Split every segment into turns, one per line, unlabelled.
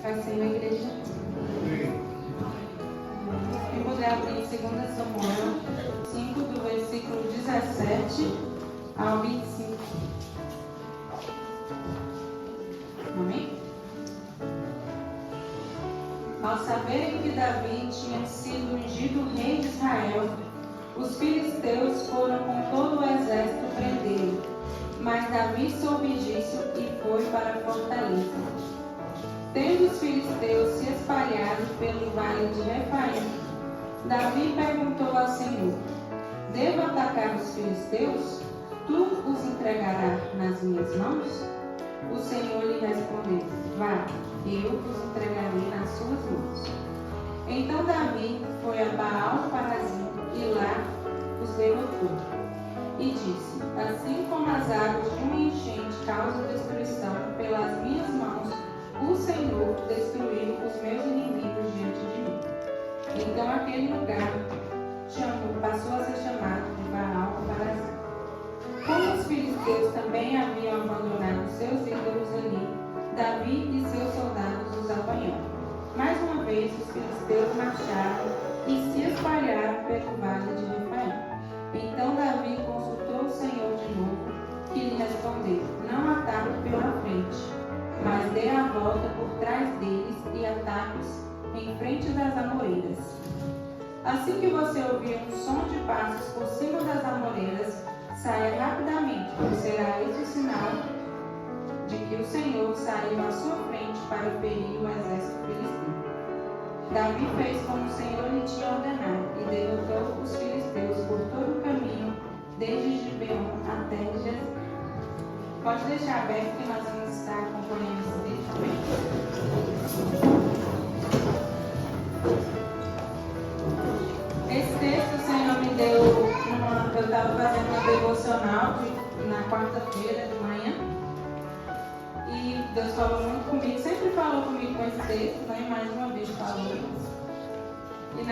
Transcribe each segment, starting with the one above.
Assim, a igreja. Eu vou abrir em 2 Samuel 5, do versículo 17 ao 25. Amém? Ao saberem que Davi tinha sido ungido rei de Israel, os filisteus foram com todo o exército prendê-lo. Mas Davi soube disso e foi para a fortaleza. Tendo os filisteus se espalhado pelo vale de Refaim, Davi perguntou ao Senhor: devo atacar os filisteus? Tu os entregarás nas minhas mãos? O Senhor lhe respondeu: vá, eu os entregarei nas suas mãos. Então Davi foi a Baal-Perazim e lá os derrotou. E disse: assim como as águas de uma enchente causam destruição pelas minhas mãos, o Senhor destruiu os meus inimigos diante de mim. Então aquele lugar passou a ser chamado de Baal-Perazim. Como os filisteus também haviam abandonado seus ídolos ali, Davi e seus soldados os apanharam. Mais uma vez os filisteus marcharam e se espalharam pelo vale de Refaim. Então Davi consultou o Senhor de novo, que lhe respondeu: não ataque pela frente, mas dê a volta por trás deles e ataque-os em frente das amoreiras. Assim que você ouvir um som de passos por cima das amoreiras, saia rapidamente, pois será esse o sinal de que o Senhor saiu à sua frente para ferir o exército filisteu. Davi fez como o Senhor lhe tinha ordenado e derrotou os filisteus por todo o caminho, desde Gibeon até Jezreel. Pode deixar aberto que nós vamos estar acompanhando esse texto também. Esse texto o Senhor me deu, eu estava fazendo uma devocional na quarta-feira de manhã. E Deus falou muito comigo, sempre falou comigo com esse texto, né? Mais uma vez falou. E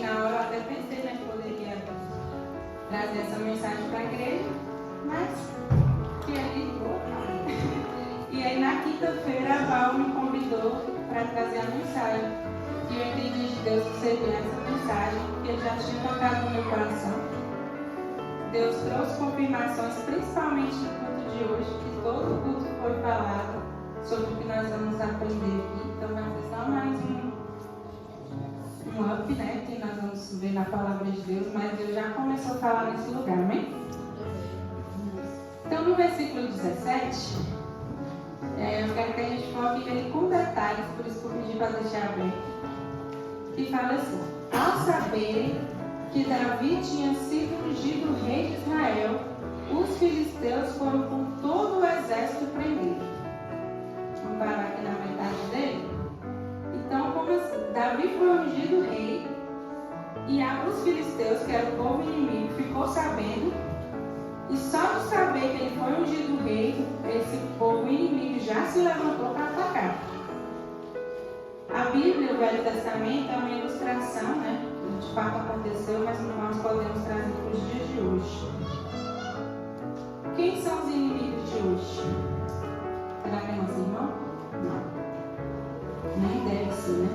na hora eu até pensei, né, que poderia trazer essa mensagem para a igreja, mas que ali vou. E aí na quinta-feira a Val me convidou para trazer a mensagem. E eu entendi de Deus que seria essa mensagem, porque ele já tinha tocado no meu coração. Deus trouxe confirmações, principalmente no culto de hoje, que todo o culto foi falado sobre o que nós vamos aprender aqui. Então vai ser só mais um up, né, que nós vamos ver na palavra de Deus, mas Deus já começou a falar nesse lugar, amém? Então no versículo 17, eu quero que a gente foque nele com detalhes, por isso que eu pedi para deixar aberto. E fala assim: ao saberem que Davi tinha sido ungido rei de Israel, os filisteus foram com todo o exército prendê-lo. Vamos parar aqui na metade dele? Então, como Davi foi ungido rei, e os filisteus, que era o povo inimigo, ficou sabendo, e só de saber que ele foi ungido rei, esse povo inimigo já se levantou para atacar. A Bíblia, o Velho Testamento, é uma ilustração, né? De fato aconteceu, mas nós podemos trazer para os dias de hoje. Quem são os inimigos de hoje? Será que é nosso irmão? Não. Nem deve ser, né?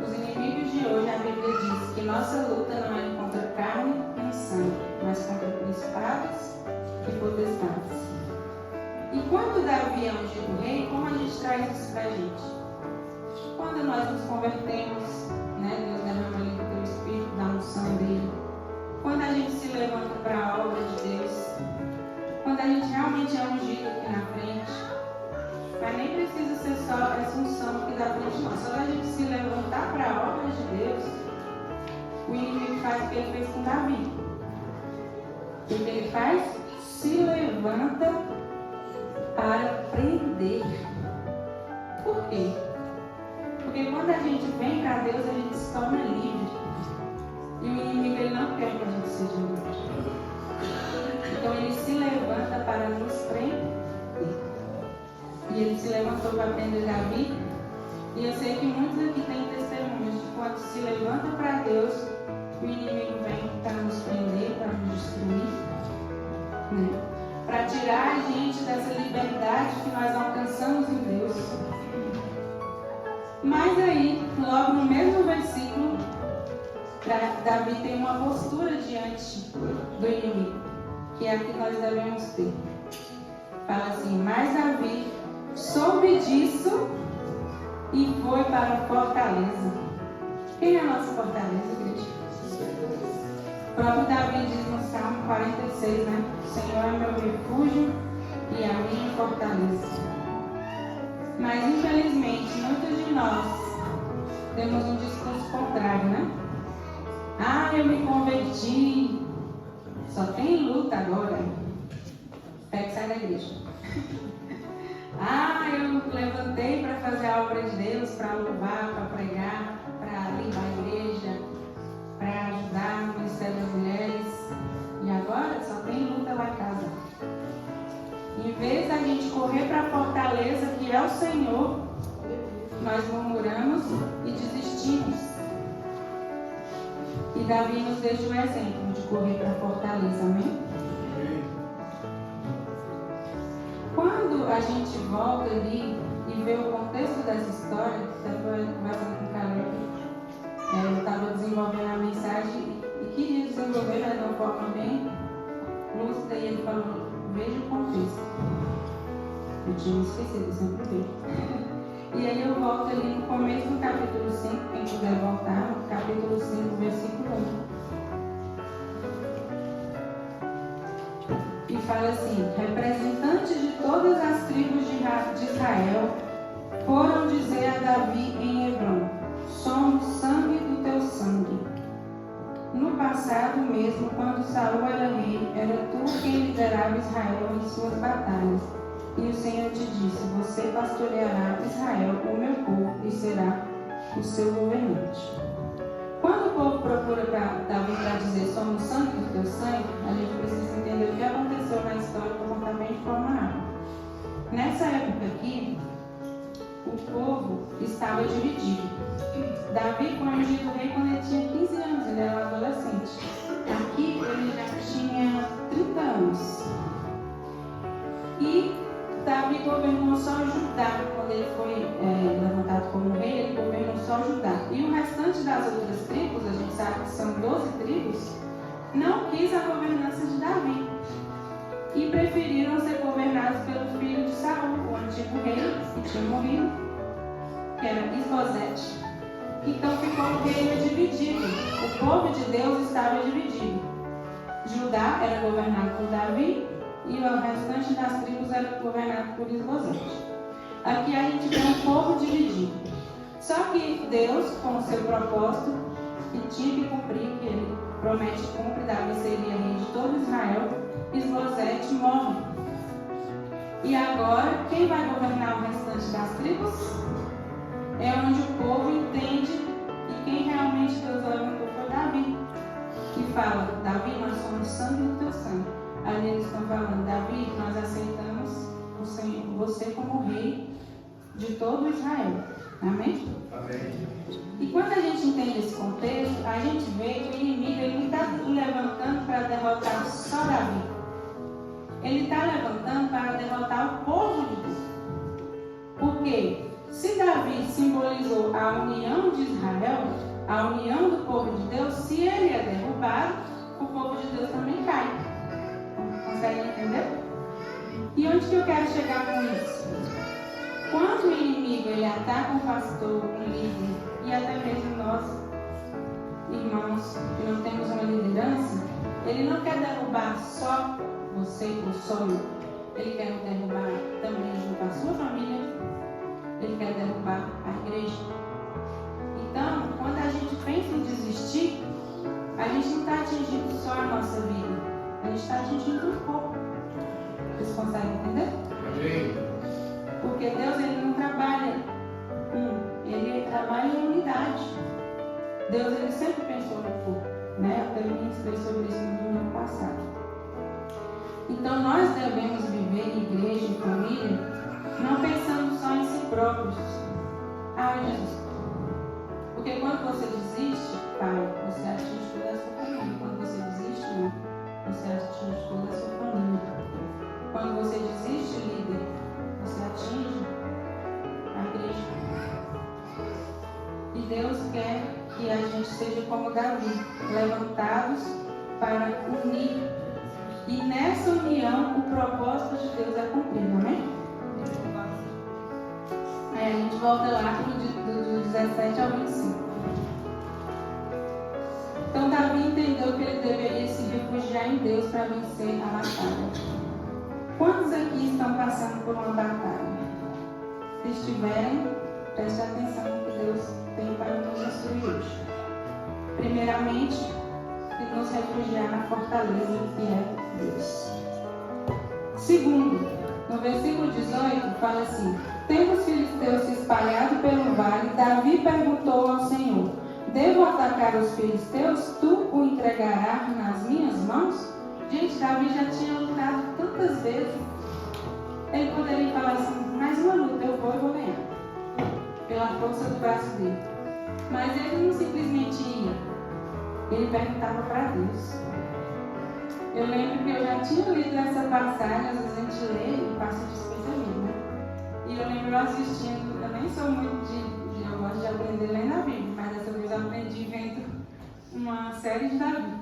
Os inimigos de hoje, a Bíblia diz que nossa luta não é contra carne nem sangue, mas contra principados e potestades. E quando Davi é ungido rei, como a gente traz isso para a gente? Quando nós nos convertemos, né, Deus derrama ali do teu Espírito, da unção dele. Quando a gente se levanta para a obra de Deus. Quando a gente realmente é ungido aqui na frente. Mas nem precisa ser só essa unção aqui da frente, não. Só a gente se levantar para a obra de Deus, o inimigo faz o que ele fez com Davi. O que ele faz? Se levanta para prender. Por quê? Porque quando a gente vem para Deus, a gente se torna livre. E o inimigo, ele não quer que a gente seja livre. Então ele se levanta para nos prender. E ele se levantou para prender Davi. E eu sei que muitos aqui têm testemunhos de quando se levanta para Deus, o inimigo vem para nos prender, para nos destruir, né? Para tirar a gente dessa liberdade que nós alcançamos em Deus. Mas aí, logo no mesmo versículo, Davi tem uma postura diante do inimigo, que é a que nós devemos ter. Fala assim: mas Davi soube disso e foi para a fortaleza. Quem é a nossa fortaleza, igreja? O próprio Davi diz no Salmo 46, né? O Senhor é meu refúgio e a minha fortaleza. Mas infelizmente, muitos de nós temos um discurso contrário, né? Ah, eu me converti, só tem luta agora. Espera que sai da igreja. Ah, eu levantei para fazer a obra de Deus, para louvar, para pregar, para limpar a igreja, para ajudar no Ministério das Mulheres. E agora só tem luta lá em casa. Em vez da gente correr para a fortaleza que é o Senhor, nós murmuramos e desistimos. E Davi nos deixa o exemplo de correr para a fortaleza, amém? Quando a gente volta ali e vê o contexto dessa história, eu estava conversando com o Caleb, eu estava desenvolvendo a mensagem e queria desenvolver de uma forma bem lúcida, e ele falou: veja o contexto. Eu tinha esquecido, eu sempre vejo. E aí eu volto ali no começo do capítulo 5, quem puder voltar, no capítulo 5, versículo 1. E fala assim: representantes de todas as tribos de Israel foram dizer a Davi em Hebrom: somos sangue do teu sangue. No passado mesmo, quando Saul era rei, era tu quem liderava Israel em suas batalhas. E o Senhor te disse: você pastoreará Israel, o meu povo, e será o seu governante. Quando o povo procura Davi para dizer somos sangue do teu sangue, a gente precisa entender o que aconteceu na história para contar bem de forma rápida. Nessa época aqui, o povo estava dividido. Davi foi ungido rei quando ele tinha 15 anos, ele era um adolescente. Aqui ele já tinha 30 anos. E Davi governou só Judá. Quando ele foi levantado como rei, ele governou só Judá. E o restante das outras tribos, a gente sabe que são 12 tribos, não quis a governança de Davi. E preferiram ser governados pelo filho de Saul, o antigo rei, que tinha morrido, que era Isbosete. Então ficou o reino dividido. O povo de Deus estava dividido. Judá era governado por Davi, e o restante das tribos era governado por Isbosete. Aqui a gente vê um povo dividido. Só que Deus, com o seu propósito, que tinha que cumprir, que ele promete e cumpre, Davi seria rei de todo Israel, Isbosete morre. E agora, quem vai governar o restante das tribos? É onde o povo entende que quem realmente Deus levantou foi Davi. E fala: Davi, nós somos sangue do teu sangue. Ali eles estão falando: Davi, nós aceitamos o Senhor, você como rei de todo Israel. Amém?
Amém.
E quando a gente entende esse contexto, a gente vê que o inimigo ele não está levantando para derrotar só Davi. Ele está levantando para derrotar o povo de Deus. Por quê? Se Davi simbolizou a união de Israel, a união do povo de Deus, se ele é derrubado, o povo de Deus também cai. Consegue entender? E onde que eu quero chegar com isso? Quando o inimigo ele ataca um pastor, um líder, e até mesmo nós, irmãos, que não temos uma liderança, ele não quer derrubar só você ou só eu. Ele quer derrubar também junto à sua família. Ele quer derrubar a igreja. Então, quando a gente pensa em desistir, a gente não está atingindo só a nossa vida. A gente está atingindo um pouco. Vocês conseguem entender?
Amém.
Porque Deus ele não trabalha ele trabalha em unidade. Deus ele sempre pensou no corpo, né? Eu também ministrei sobre isso no domingo passado. Então nós devemos viver em igreja e família não pensando só em si próprios. Ah, Jesus. Porque quando você desiste, pai, você atinge toda a sua família. Quando você desiste, não, você atinge toda a sua família. Quando você desiste, líder, você atinge a igreja. Deus quer que a gente seja como Davi, levantados para unir. E nessa união, o propósito de Deus é cumprido, amém? A gente volta lá do 17 ao 25. Então Davi entendeu que ele deveria se refugiar em Deus para vencer a batalha. Quantos aqui estão passando por uma batalha? Se estiverem, preste atenção no que Deus tem para nos instruir hoje. Primeiramente, nos refugiar na fortaleza que é Deus. Segundo, no versículo 18, fala assim: tendo os filisteus se espalhado pelo vale, Davi perguntou ao Senhor: devo atacar os filisteus? Tu o entregarás nas minhas mãos? Gente, Davi já tinha lutado tantas vezes. Ele poderia falar assim: mais uma luta, eu vou ganhar, pela força do braço dele. Mas ele não simplesmente ia, ele perguntava para Deus. Eu lembro que eu já tinha lido essa passagem, às vezes a gente lê e passa despercebido, né? E eu lembro eu assistindo, eu nem sou muito eu gosto de aprender lendo a Bíblia, mas dessa vez eu aprendi vendo uma série de Davi.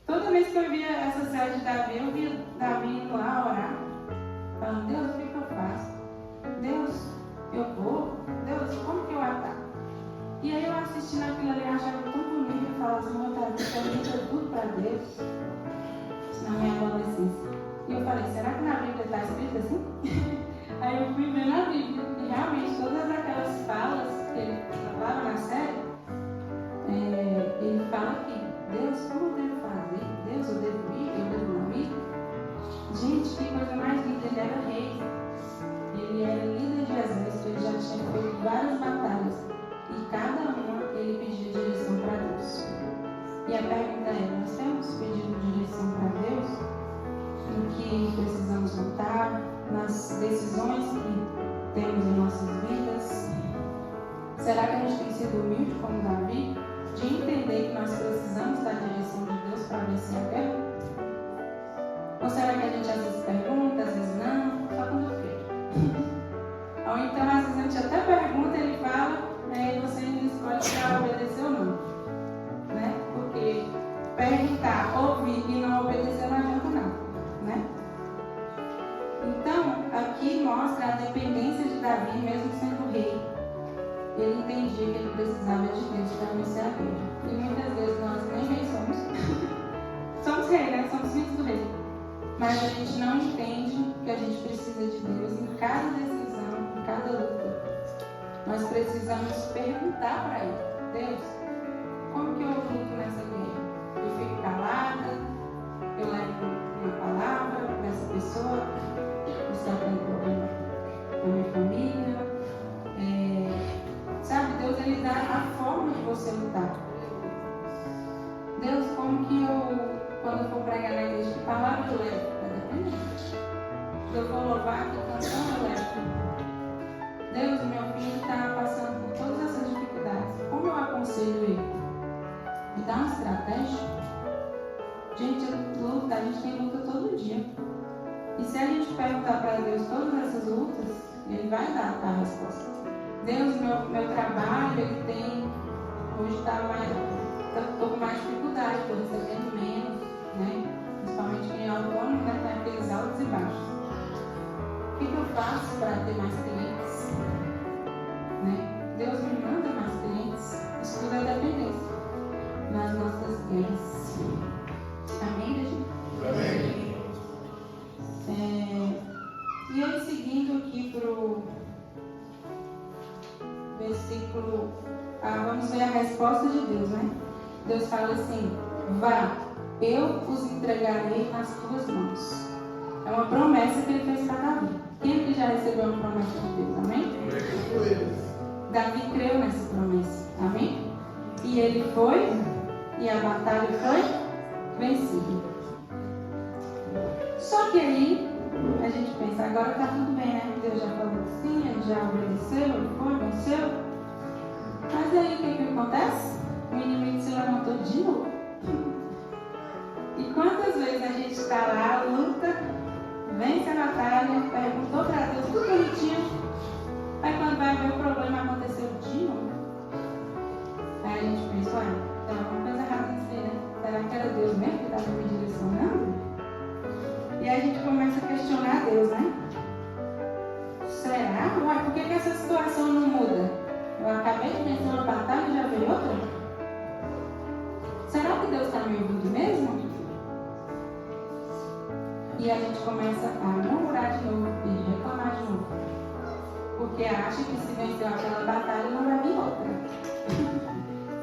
Toda vez que eu via essa série de Davi, eu via Davi indo lá orar, falando: Deus, o que eu faço? Deus, eu vou? Deus, como que eu ataco? E aí eu assistindo aquilo ali, eu achava tão bonito, eu falava assim: meu Davi, pergunta tudo para Deus. Na minha adolescência. E eu falei: será que na Bíblia está escrito assim? Aí eu fui ver na Bíblia, e realmente todas aquelas falas que ele falava na série, ele fala aqui: Deus, como eu devo fazer? Deus, eu devo ir? Eu devo não ir? Gente, que coisa mais linda! Ele era rei, ele era líder de exército, ele já tinha feito várias batalhas, e cada uma ele pedia direção para Deus. E a pergunta é: nós temos pedido direção para Deus no que precisamos lutar, nas decisões que temos em nossas vidas? Será que a gente tem sido humilde como Davi, de entender que nós precisamos da direção de Deus para vencer a guerra? Ou será que a gente às vezes pergunta, às vezes não, só quando eu quero? Ou então às vezes a gente até pergunta, ele fala, e você ainda escolhe para obedecer ou não, né? Porque perguntar, ouvir e não obedecer não adianta não, né? Então, aqui mostra a dependência de Davi, mesmo sendo rei. Ele entendia que ele precisava de Deus para vencer a guerra. E muitas vezes nós nem rei somos. Somos rei, né? Somos filhos do rei. Mas a gente não entende que a gente precisa de Deus em cada decisão, em cada luta. Nós precisamos perguntar para Ele: Deus, como que eu luto nessa guerra? Eu fico calada? Eu levo uma palavra para essa pessoa? Você tem problema com a minha família? Sabe, Deus, Ele dá a forma de você lutar. Deus, como que quando eu for pregar na igreja, que palavra eu levo? Se eu for louvar, que canção eu levo? Deus, meu filho está passando por todas essas dificuldades. Como eu aconselho ele? Me dá uma estratégia? Gente, a gente tem luta todo dia. E se a gente perguntar para Deus todas essas lutas, Ele vai dar a resposta. Deus, meu trabalho, ele tem, hoje estou com mais dificuldade, estou recebendo menos, né? Principalmente quem é autônomo, né? Tem aqueles altos e baixos. O que eu faço para ter mais clientes? Né? Deus me manda mais clientes. Isso tudo é dependência nas nossas guerras. Amém, gente?
Amém.
E aí, seguindo aqui para o versículo, vamos ver a resposta de Deus, né? Deus fala assim: vá, eu os entregarei nas tuas mãos. É uma promessa que ele fez para Davi. Quem aqui já recebeu uma promessa de Deus? Amém? Davi creu nessa promessa. Amém? E ele foi, e a batalha foi vencida. Só que aí a gente pensa: agora está tudo bem, né? Deus já falou que sim, ele já obedeceu, ele foi, venceu. Mas aí o que acontece? O inimigo se levantou de novo. E quantas vezes a gente está lá, luta, vence a batalha, perguntou para Deus tudo bonitinho, aí quando vai ver o problema aconteceu de novo. e a gente começa a murmurar de novo e reclamar de novo. Porque acha que se venceu aquela batalha não vai vir outra.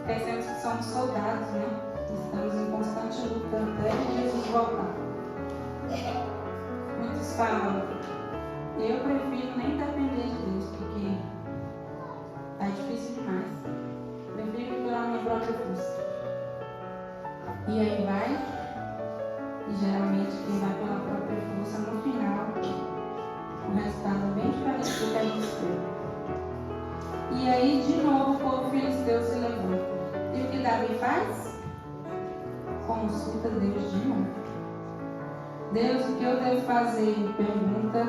Esquecemos que somos soldados, né? Estamos em constante luta até Jesus voltar. Muitos falam, eu prefiro nem depender de Deus, porque tá difícil demais. Prefiro ir pela minha própria força. E aí vai, e geralmente quem vai pela própria força, no final, o resultado é bem diferente do que a gente espera. E aí, de novo, o povo filisteu se levanta. E o que Davi faz? Consulta Deus de novo. Deus, o que eu devo fazer? Pergunta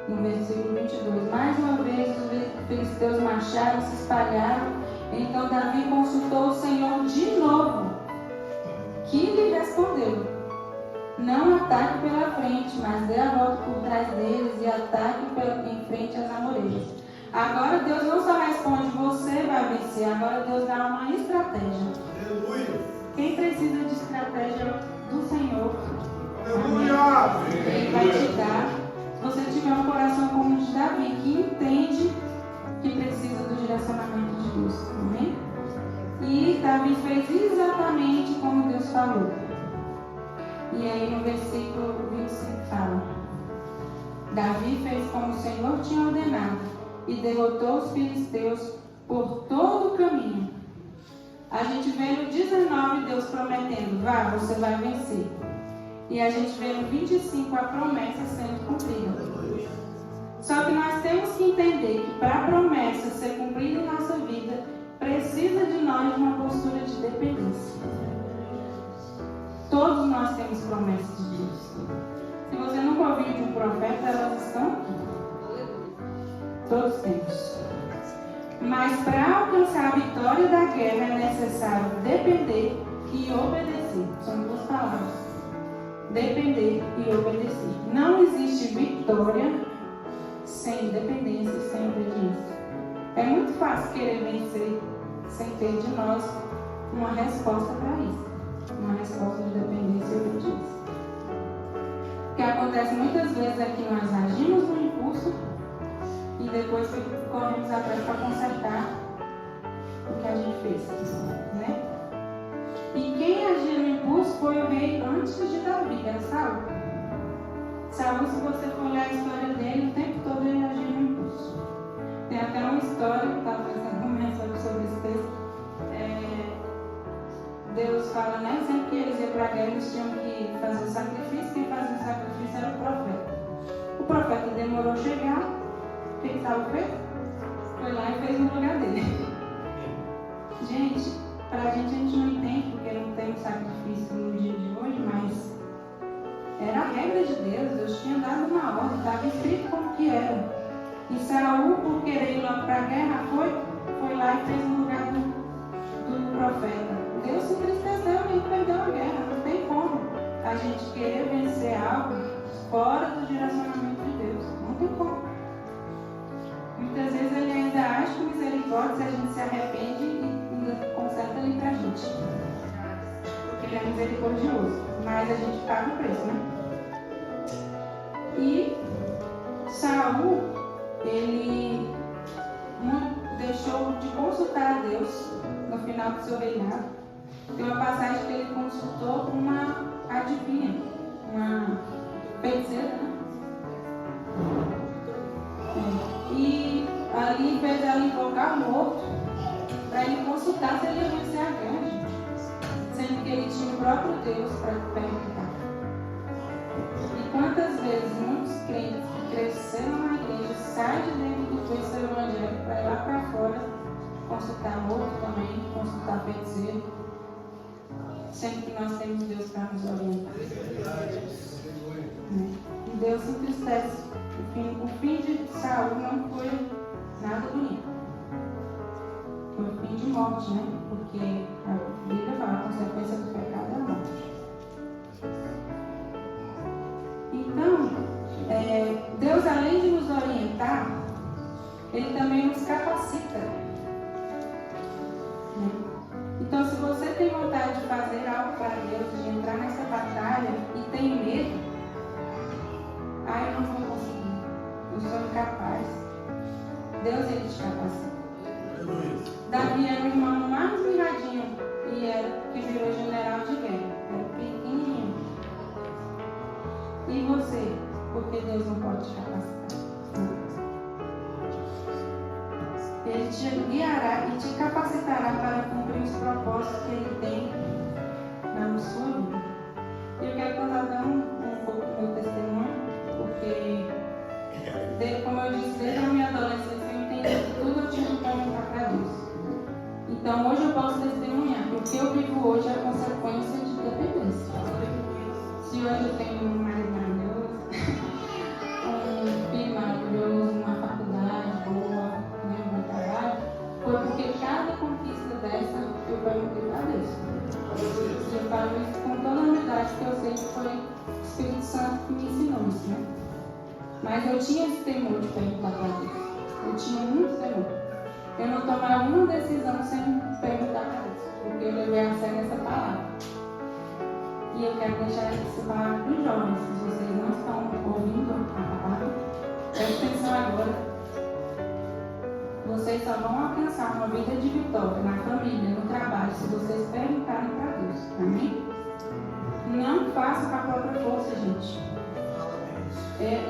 no versículo 22. Mais uma vez os filisteus marcharam, se espalharam. Então Davi consultou o Senhor de novo, que lhe respondeu: não ataque pela frente, mas dê a volta por trás deles e ataque em frente às amoreiras. Agora Deus não só responde, você vai vencer. Agora Deus dá uma estratégia.
Aleluia.
Quem precisa de estratégia do Senhor,
Aleluia.
Ele vai te dar. Se você tiver um coração como o de Davi, que entende que precisa do direcionamento de Deus. Amém? E Davi fez exatamente como Deus falou. E aí no versículo 25 fala: Davi fez como o Senhor tinha ordenado e derrotou os filisteus por todo o caminho. A gente vê no 19 Deus prometendo: vá, você vai vencer. E a gente vê no 25 a promessa sendo cumprida. Só que nós temos que entender que para a promessa ser cumprida em nossa vida, precisa de nós uma postura de dependência. Todos nós temos promessas de Deus. Se você nunca ouviu de um profeta, elas estão aqui. Todos temos. Mas para alcançar a vitória da guerra é necessário depender e obedecer. São duas palavras. Depender e obedecer. Não existe vitória sem dependência e sem obediência. É muito fácil querer vencer sem ter de nós uma resposta para isso. Uma resposta de dependência e obediência. O que acontece muitas vezes é que nós agimos no impulso e depois corremos atrás para consertar o que a gente fez, né? E quem agia no impulso foi o rei antes de Davi, era Saul. Saul, se você for olhar a história dele, o tempo todo ele agia no impulso. Tem até uma história, que estava fazendo uma mensagem sobre esse texto. Deus fala, né? Sempre que eles iam para a guerra, eles tinham que fazer o sacrifício. Quem fazia o sacrifício era o profeta. O profeta demorou a chegar. O que estava feito? Foi lá e fez no lugar dele. Gente, para a gente não entende, porque não tem sacrifício no dia de hoje, mas era a regra de Deus. Deus tinha dado uma ordem, estava escrito como que era. E Saul, por querer ir logo para a guerra, foi lá e fez no lugar do profeta. Deus se entristeceu e perdeu a guerra. Não tem como a gente querer vencer algo fora do direcionamento de Deus. Não tem como. Muitas vezes ele ainda age com misericórdia se a gente se arrepende e ainda conserta ali pra gente. Porque ele é misericordioso. Mas a gente paga o preço, né? E Saul, ele deixou de consultar a Deus no final do seu reinado. Tem uma passagem que ele consultou uma adivinha, uma feiticeira, né? E ali fez ela invocar o morto para ele consultar se ele ia vencer a guerra, sendo que ele tinha o próprio Deus para perguntar. E quantas vezes muitos crentes que cresceram na igreja saem de dentro do curso evangélico para ir lá para fora consultar morto também, consultar feiticeiro, sendo que nós temos Deus para nos orientar. E Deus se entristece. O fim de Saul não foi nada bonito. Foi o fim de morte, né? Porque a Bíblia fala que a consequência do pecado é a morte. Então, Deus, além de nos orientar, Ele também nos capacita. Então, se você tem vontade de fazer algo para Deus, de entrar nessa batalha e tem medo, eu não vou conseguir, eu sou incapaz. Deus, ele te capacita. Davi era o irmão mais miradinho e era que virou general de guerra. Era pequenininho. E você? Porque Deus não pode te capacitar. Ele te guiará e te capacitará para cumprir os propósitos que Ele tem na sua vida. E eu quero contar um pouco do meu testemunho, porque, como eu disse, desde a minha adolescência eu entendi que tudo eu tinha que perguntar para Deus. Então hoje eu posso testemunhar que o que eu vivo hoje é a consequência de dependência. Se hoje eu tenho um marido maravilhoso, um filho maravilhoso, uma faculdade boa, um bom trabalho, foi porque cada conquista dessa eu perguntei para Deus. E eu falo isso com toda a humildade, que eu sei que foi o Espírito Santo que me ensinou isso, né? Mas eu tinha esse temor de perguntar para Deus. Eu tinha muito temor. Eu não tomava uma decisão sem perguntar para Deus, porque eu levei a sério essa palavra. E eu quero deixar essa palavra para os jovens. Se vocês não estão ouvindo a palavra, preste atenção agora. Vocês só vão alcançar uma vida de vitória na família, no trabalho, se vocês perguntarem para Deus. Amém? Não faça com a própria força, gente.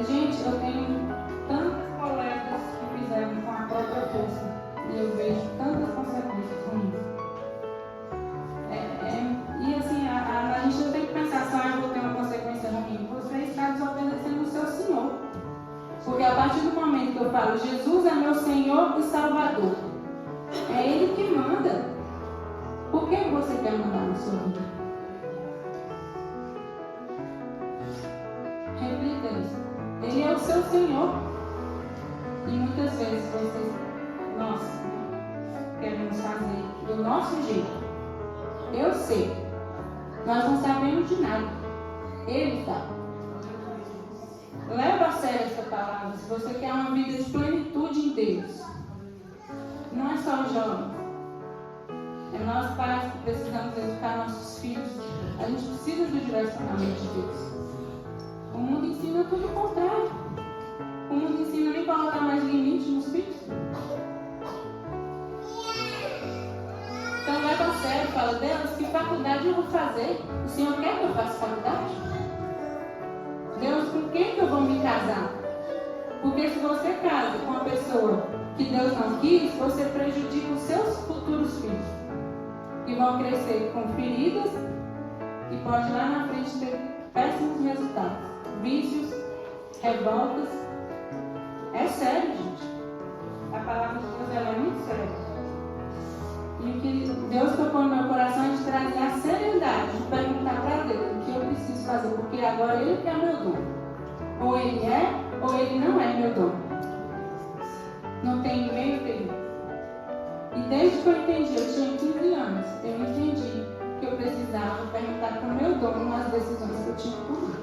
Gente, eu tenho tantos colegas que fizeram com a própria força. E eu vejo tantas consequências com isso. E assim, a gente não tem que pensar só em vou ter uma consequência ruim. Você está desobedecendo o seu Senhor. Porque a partir do momento que eu falo, Jesus é meu Senhor e Salvador, é Ele que manda. Por que você quer mandar na sua vida? Reflita isso. Ele é o seu Senhor. E muitas vezes nós queremos fazer do nosso jeito. Eu sei. Nós não sabemos de nada. Ele sabe. Leva a sério essa palavra. Se você quer uma vida de plenitude em Deus, não é só os jovens. É nós pais que precisamos educar nossos filhos. A gente precisa do direcionamento de Deus. O mundo ensina tudo o contrário. O mundo ensina nem colocar mais limite nos filhos. Então leva a sério, fala, Deus, que faculdade eu vou fazer? O Senhor quer que eu faça faculdade? Deus, com quem que eu vou me casar? Porque se você casa com uma pessoa que Deus não quis, você prejudica os seus futuros filhos, que vão crescer com feridas e pode lá na frente ter péssimos resultados, vícios, revoltas. É sério, gente. A palavra de Deus ela é muito séria. E o que Deus tocou no meu coração é de trazer a seriedade, de perguntar para Deus o que eu preciso fazer, porque agora Ele que é meu dom. Ou Ele é, ou Ele não é meu dom. Não tem meio termo. E desde que eu entendi, eu tinha 15 anos, eu entendi que eu precisava perguntar para o meu dom nas decisões que eu tinha que tomar.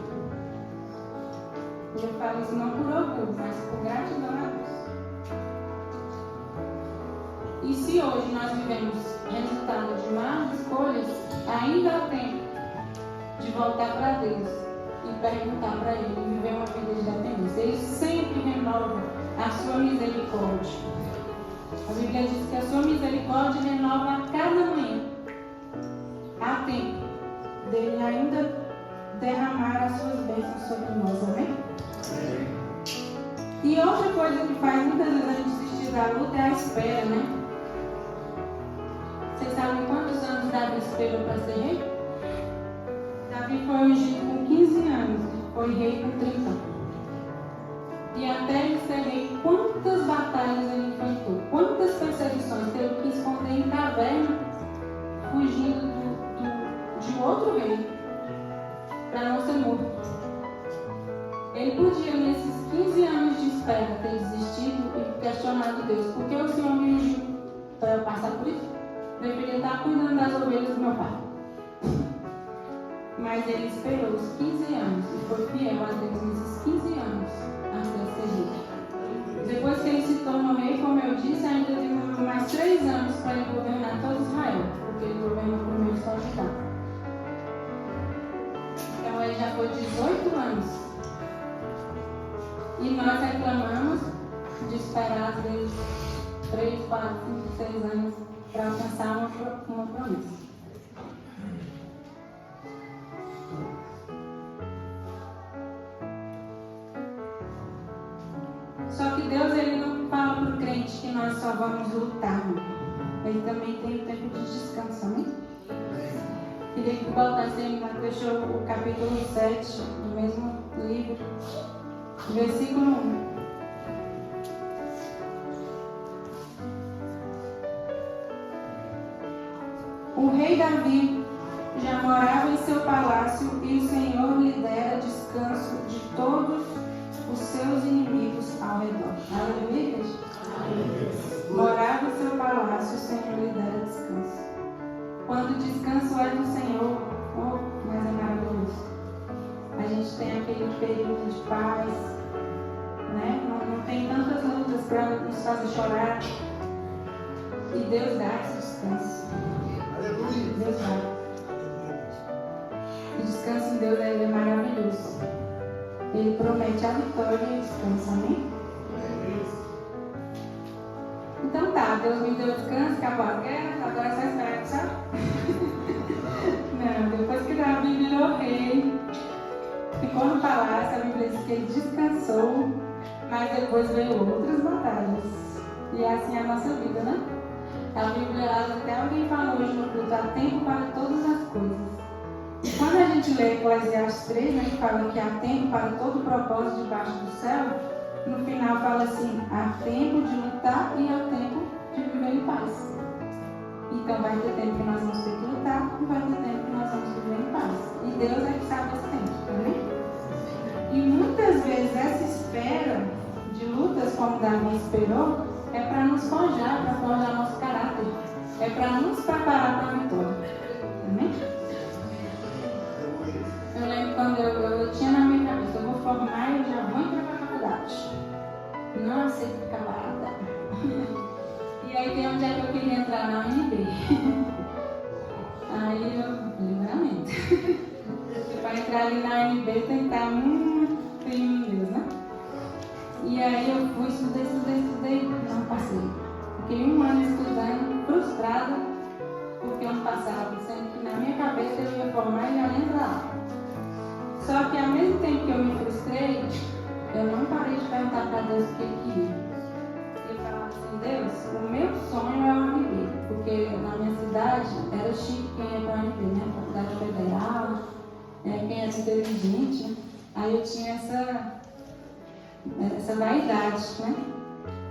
E eu falo isso não por orgulho, mas por gratidão a Deus. E se hoje nós vivemos resultado de más escolhas, ainda há tempo de voltar para Deus e perguntar para Ele e viver uma vida de dependência. Ele sempre renova a sua misericórdia. A Bíblia diz que a sua misericórdia renova a cada manhã. Há tempo dele ainda derramar as suas bênçãos sobre nós, amém? E outra coisa que faz muitas vezes a gente desistir da luta é a espera, né? Vocês sabem quantos anos Davi esperou para ser rei? Davi foi ungido com 15 anos, foi rei com 30. E até ele ser rei, quantas batalhas ele enfrentou, quantas perseguições, teve que esconder em caverna, fugindo de outro rei, para não ser morto. Ele podia, nesses 15 anos de espera, ter desistido e questionado Deus: por que o Senhor me ungiu para eu passar por isso? Eu deveria estar cuidando das ovelhas do meu pai. Mas ele esperou os 15 anos e foi fiel a Deus nesses 15 anos até ser rei. Depois que ele se tornou rei, como eu disse, ainda demorou mais 3 anos para ele governar todo Israel, porque ele governou primeiro só Judá. Então ele já foi 18 anos E nós reclamamos de esperar, às vezes, 3, 4, 5, 6 anos para alcançar uma promessa. Só que Deus, Ele não fala para o crente que nós só vamos lutar. Ele também tem o tempo de descanso, amém? Queria que voltasse em Mateus, o capítulo 7, do mesmo livro, versículo 1. O rei Davi já morava em seu palácio e o Senhor lhe dera descanso de todos os seus inimigos ao redor. Aleluia, igreja? Morava em seu palácio, o Senhor lhe dera descanso. Quando o descanso é do Senhor, mas é maravilhoso. A gente tem aquele período de paz, né? Não tem tantas lutas para nos fazer chorar. E Deus dá esse descanso.
Aleluia.
Deus dá. O descanso em Deus é maravilhoso. Ele promete a vitória e o descanso, amém? Então tá, Deus me deu descanso, acabou a guerra, agora é só esperar, sabe? Não, depois que Davi virou rei, ficou no palácio, a Bíblia diz que ele descansou, mas depois veio outras batalhas. E é assim a nossa vida, né? A Bíblia, até alguém falou hoje no culto, há tempo para todas as coisas. E quando a gente lê Eclesiastes 3, né, que fala que há tempo para todo propósito debaixo do céu, no final fala assim, há tempo de lutar e há tempo de viver em paz. Então vai ter tempo que nós vamos ter que lutar e vai ter tempo que nós vamos viver em paz. E Deus é que sabe esse tempo, tá vendo? E muitas vezes essa espera de lutas, como Davi esperou, é para nos forjar, para forjar nosso caráter. É para nos preparar para a vitória. Amém? Eu lembro quando eu tinha na minha cabeça, eu vou formar e eu já vou entrar para a faculdade. Não aceito ficar parada. E aí tem onde é que eu queria entrar na UNB. Aí eu, livramento. Para entrar ali na UNB tem que estar muito firme em Deus, né? E aí eu fui, estudei, não passei. Fiquei 1 ano estudando, frustrada, porque eu não passava, sendo que na minha cabeça eu ia formar e já ia entrar lá. Só que ao mesmo tempo que eu me frustrei, eu não parei de perguntar para Deus o que Ele queria. Eu falava assim, Deus, o meu sonho é a UNB, porque na minha cidade era chique quem ia para a UNB, né? Faculdade federal, quem era inteligente. Aí eu tinha essa vaidade, né?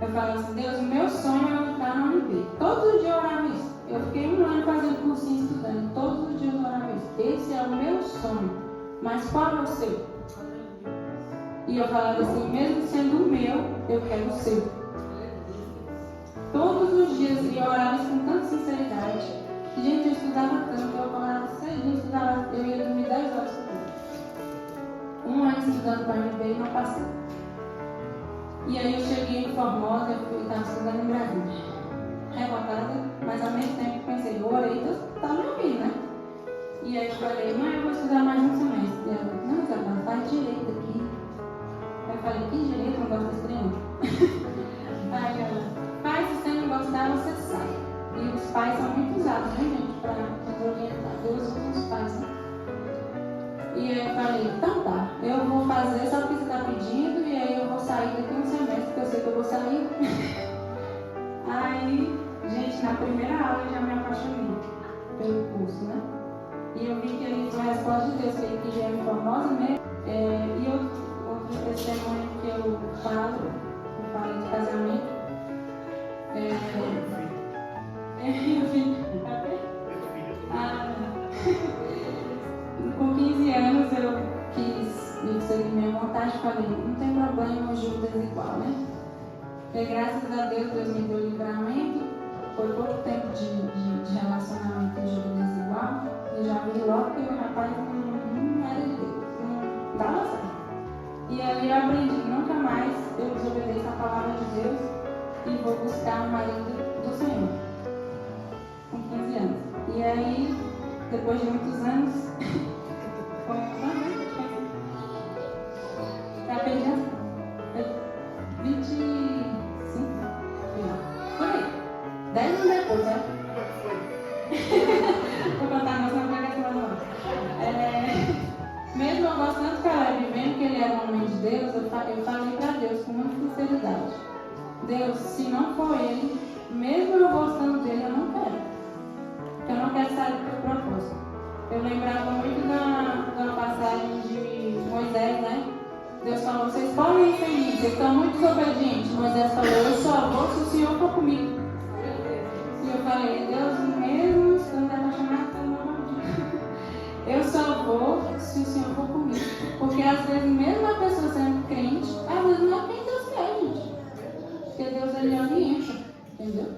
Eu falava assim, Deus, o meu sonho é entrar na UNB. Todos os dias eu orava isso. Eu fiquei 1 ano fazendo cursinho estudando, todos os dias eu orava isso. Esse é o meu sonho. Mas qual é o seu? E eu falava assim, mesmo sendo o meu, eu quero o seu. Todos os dias, e eu orava isso com tanta sinceridade. E, gente, eu estudava tanto, eu falava 6 dias, eu ia dormir 10 horas por dia. 1 ano estudando para a UNB e não passei. E aí eu cheguei em Formosa, eu estava estudando em Brasília. Revoltada, mas ao mesmo tempo pensei, eu orei, Deus está me ouvindo, né? E aí eu falei, mãe, eu vou estudar mais um semestre. E ela, não, Isabela, faz direito aqui. Aí eu falei, que direito? Não gosto desse trem. Aí ela, pai, se você não gostar, você sai. E os pais são muito usados, né, gente, para nos orientar. Deus usa os pais, né? E aí eu falei, então tá, eu vou fazer só o que você está pedindo e aí eu vou sair daqui 1 semestre, porque eu sei que eu vou sair. Aí, gente, na primeira aula eu já me apaixonei pelo curso, né? E eu vi que ele foi a resposta de Deus, que ele queria me Formosa mesmo. E outro testemunho que eu falo de casamento. Com 15 anos eu quis seguir minha vontade e falei, não tem problema, o jugo desigual, né? E graças a Deus, Deus me deu livramento. Foi pouco tempo de relacionamento em jugo desigual. Eu já vi logo que o rapaz não era de Deus, não dava certo. E ali eu aprendi, nunca mais eu desobedeço a palavra de Deus e vou buscar um marido do Senhor. Com 15 anos. E aí, depois de muitos anos, foi já perdi 10 anos depois, né? Vou contar mais uma pregação não. Mesmo eu gostando de Caleb, vendo que ele era um homem de Deus, eu falei para Deus com muita sinceridade: Deus, se não for ele, mesmo eu gostando dele, eu não quero. Porque eu não quero sair do teu propósito. Eu lembrava muito da passagem de Moisés, né? Deus falou: vocês podem ir sem mim, vocês estão muito desobedientes. Moisés falou: eu só vou se o Senhor for comigo. E eu falei: Deus, mesmo se não der para chamar pelo nome, eu só vou se o Senhor for comigo. Porque às vezes, mesmo a pessoa sendo crente, às vezes não é quem Deus quer, gente. Porque Deus, ele orienta, entendeu?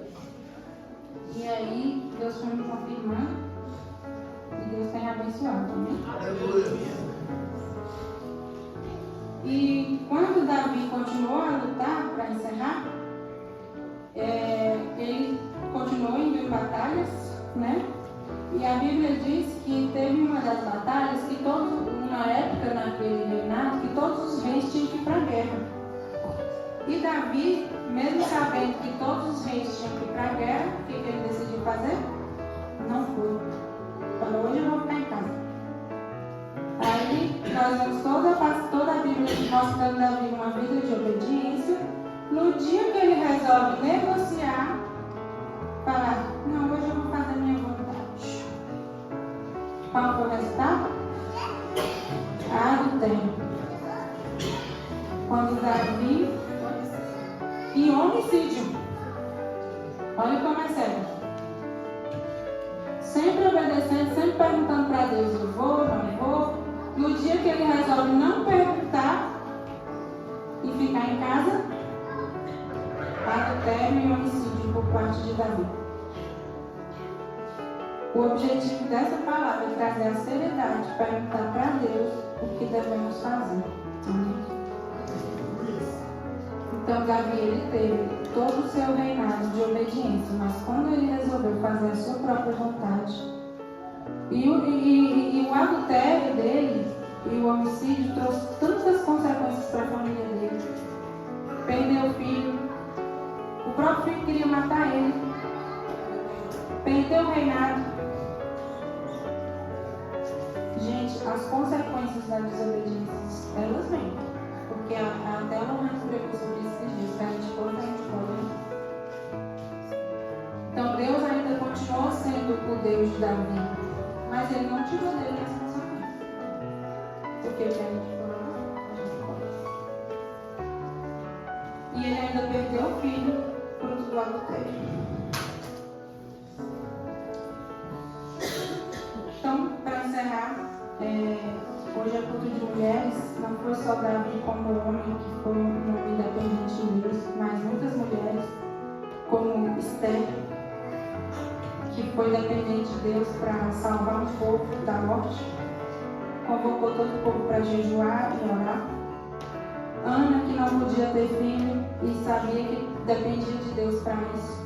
E aí, Deus foi me confirmando e Deus tem abençoado, amém? E quando Davi continuou a lutar, para encerrar, ele continuou indo em batalhas, né? E a Bíblia diz que teve uma das batalhas que uma época naquele reinado, que todos os reis tinham que ir para a guerra. E Davi, mesmo sabendo que todos os reis tinham que ir para a guerra, o que ele decidiu fazer? Não foi. Falou: hoje eu vou ficar em casa. Aí nós vemos toda a Bíblia mostrando Davi uma vida de obediência. No dia que ele resolve negociar, falar: não, hoje eu vou fazer a minha vontade. Qual foi o resultado? Adultério. Quando Davi e homicídio. Olha como é sério. Sempre obedecendo, sempre perguntando para Deus: eu vou, não vou. No dia que ele resolve não perguntar e ficar em casa, adultério e homicídio por parte de Davi. O objetivo dessa palavra é trazer a seriedade, perguntar para Deus o que devemos fazer. Então Davi, ele teve todo o seu reinado de obediência, mas quando ele resolveu fazer a sua própria vontade, e o adultério dele e o homicídio trouxe tantas consequências para a família dele. Perdeu o filho, o próprio filho queria matar ele, perdeu o reinado. Gente, as consequências da desobediência, elas vêm. Porque até ela não escreveu sobre esses dias, que a gente pode. Então Deus ainda continuou sendo o Deus de Davi, mas ele não tirou dele as consequências. Porque o que a gente pode. E ele ainda perdeu o filho, fruto do adultério. Então, para encerrar, hoje é culto de mulheres. Não foi só Davi como homem que foi um homem dependente de Deus, mas muitas mulheres, como Esther, que foi dependente de Deus para salvar um povo da morte, convocou todo o povo para jejuar e orar. Ana, que não podia ter filho e sabia que dependia de Deus para isso,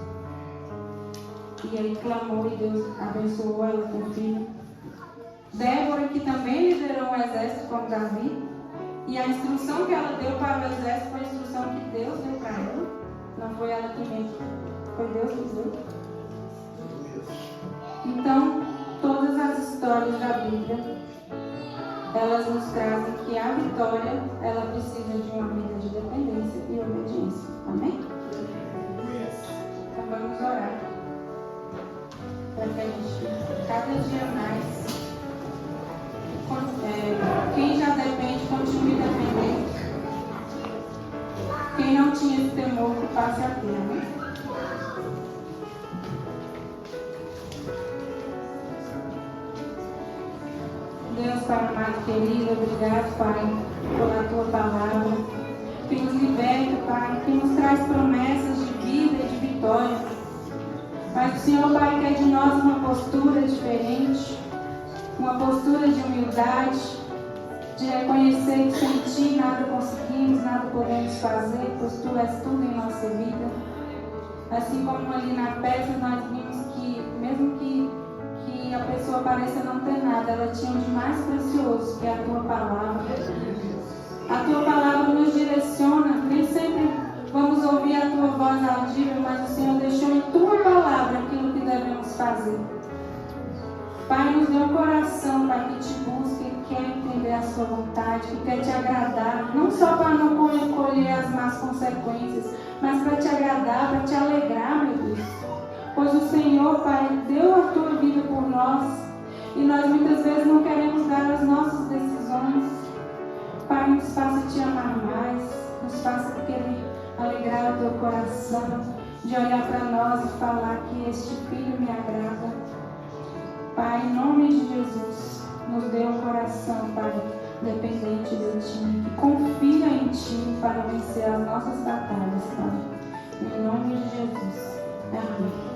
e aí clamou e Deus abençoou ela com filho. Débora, que também liderou um exército como Davi, e a instrução que ela deu para o exército foi a instrução que Deus deu para ela. Não foi ela que inventou, foi Deus que deu. Então, todas as histórias da Bíblia, elas nos trazem que a vitória, ela precisa de uma vida de dependência e obediência. Amém? Então vamos orar, para que a gente, cada dia mais, quem já depende, continue dependendo. Quem não tinha esse temor, que passe a ter. Amém? Deus, Pai amado, querido, obrigado, Pai, pela Tua palavra, que nos liberta, Pai, que nos traz promessas de vida e de vitória. Mas o Senhor, Pai, quer de nós uma postura diferente, uma postura de humildade, de reconhecer que sem Ti nada conseguimos, nada podemos fazer, pois Tu és tudo em nossa vida. Assim como ali na peça nós vimos que, mesmo que a pessoa pareça não ter nada, ela tinha o de mais precioso, que é a Tua palavra. A Tua palavra nos direciona, nem sempre vamos ouvir a Tua voz audível, mas o Senhor deixou em Tua palavra fazer. Pai, nos dê um coração, Pai, que te busca, que quer entender a sua vontade, que quer te agradar, não só para não colher as más consequências, mas para te agradar, para te alegrar, meu Deus. Pois o Senhor, Pai, deu a tua vida por nós e nós muitas vezes não queremos dar as nossas decisões. Pai, nos faça te amar mais, nos faça querer alegrar o teu coração, de olhar para nós e falar que este filho me agrada. Pai, em nome de Jesus, nos dê um coração, Pai, dependente de Ti, que confia em Ti para vencer as nossas batalhas, Pai. Em nome de Jesus. Amém.